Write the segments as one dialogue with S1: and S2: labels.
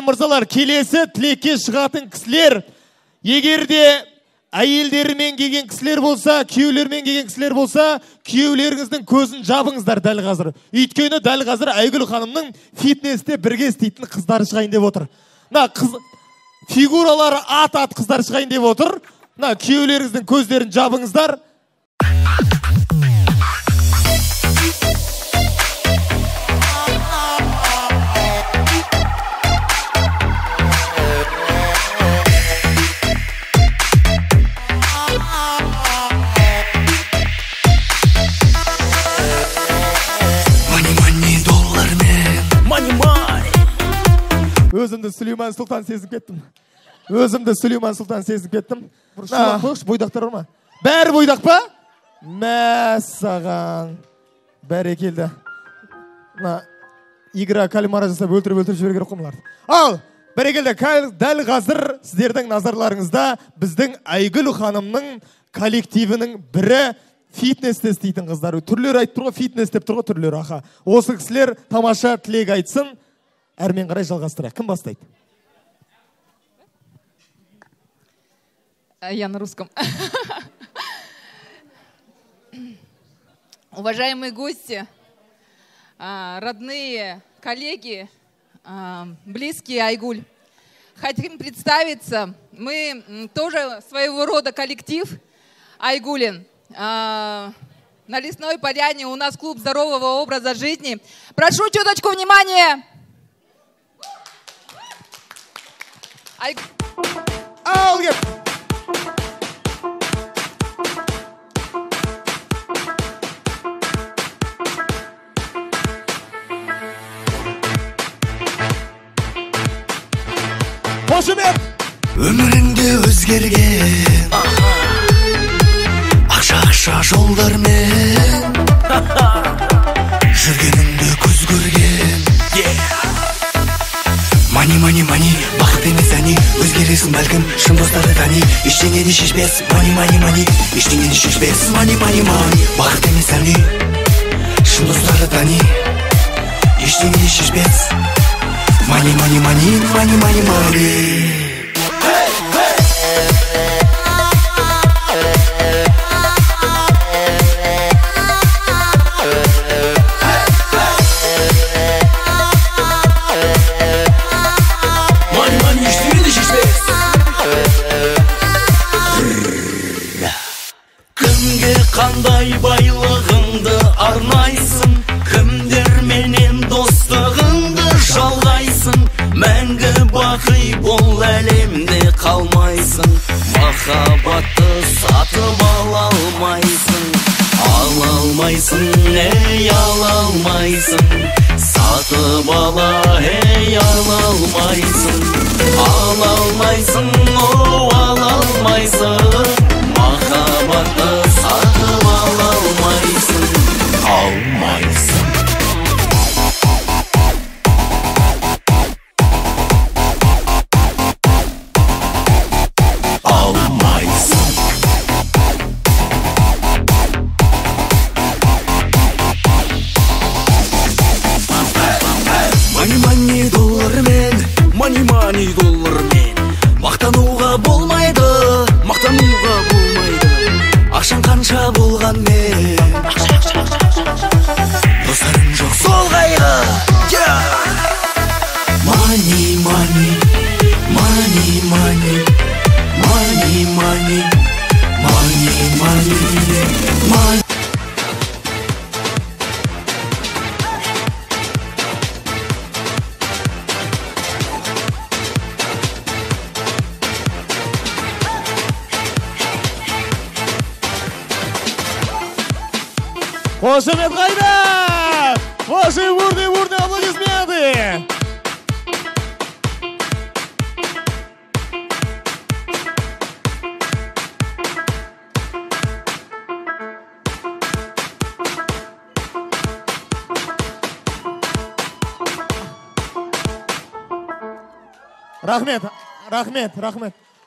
S1: Мырзалар, келесі тілекке шығатын кісілер, егерде әйелдерімен келген кісілер болса, күйеулермен келген кісілер болса, күйеулеріңіздің көзін жабыңыздар дәл қазір. Өйткені дәл қазір Айгүл ханымның фитнесте бірге істейтін қыздары шығайын деп отыр. Фигуралары ат қыздар шығайын деп отыр. Күйеулеріңіздің көздерін жабыңыздар. Өзімді Сүлейман Сұлтан сезіп кеттім. Бойдақтар ұрма. Бәрі бойдақ па? Мәссаған. Бәрекелді. Игра кальмара жасап өлтіріп жіберген қомларды. Ал, бәрекелді, дәл қазір сіздердің назарларыңызда біздің Айгүл ханымның коллективінің бірі фитнесте істейтін қыздары. Түрлері айтып тұрғы, фитнес деп тұрғы түрлері аха. Осы кісілер тамаша тілек айтсын. Әрмен қарай жалғастырайық. Кім бастайды?
S2: Я на русском. Уважаемые гости, родные коллеги, близкие Айгуль, хотим представиться. Мы тоже своего рода коллектив Айгулин. На Лесной Поляне у нас клуб здорового образа жизни. Прошу чуточку внимания.
S3: Өміріңде өзгерген ақша жолдармен жүргеніңді көз көрген Мани, бақыт емес әне өзгересің бәлкім шын достарды тани ештеңені шешпес мани ештеңені шешпес мани бақыт емес әне шын достарды тани ештеңені шешпес мани Қандай байлығыңды арнайсың, кімдерменен достығыңды жалғайсың, мәңгі бақи бұл әлемде қалмайсың, махаббатты сатып ала алмайсың, сатып ала алмайсың, махаббатты сатып ала алмайсың. Мани доллармен мақтануға болмайды, ақшаң қанша болғанмен достарың жоқ сол қайғы. Money.
S1: Қошемет қайда! Ваши бурные аплодисменты! Рахмет.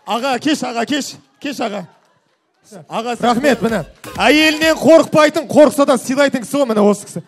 S1: Аға, кеш аға. Аға, рахмет, міне. Әйелінен қорықпайтын, қорықса да сыйлайтын кісі ғой, міне осы кісі.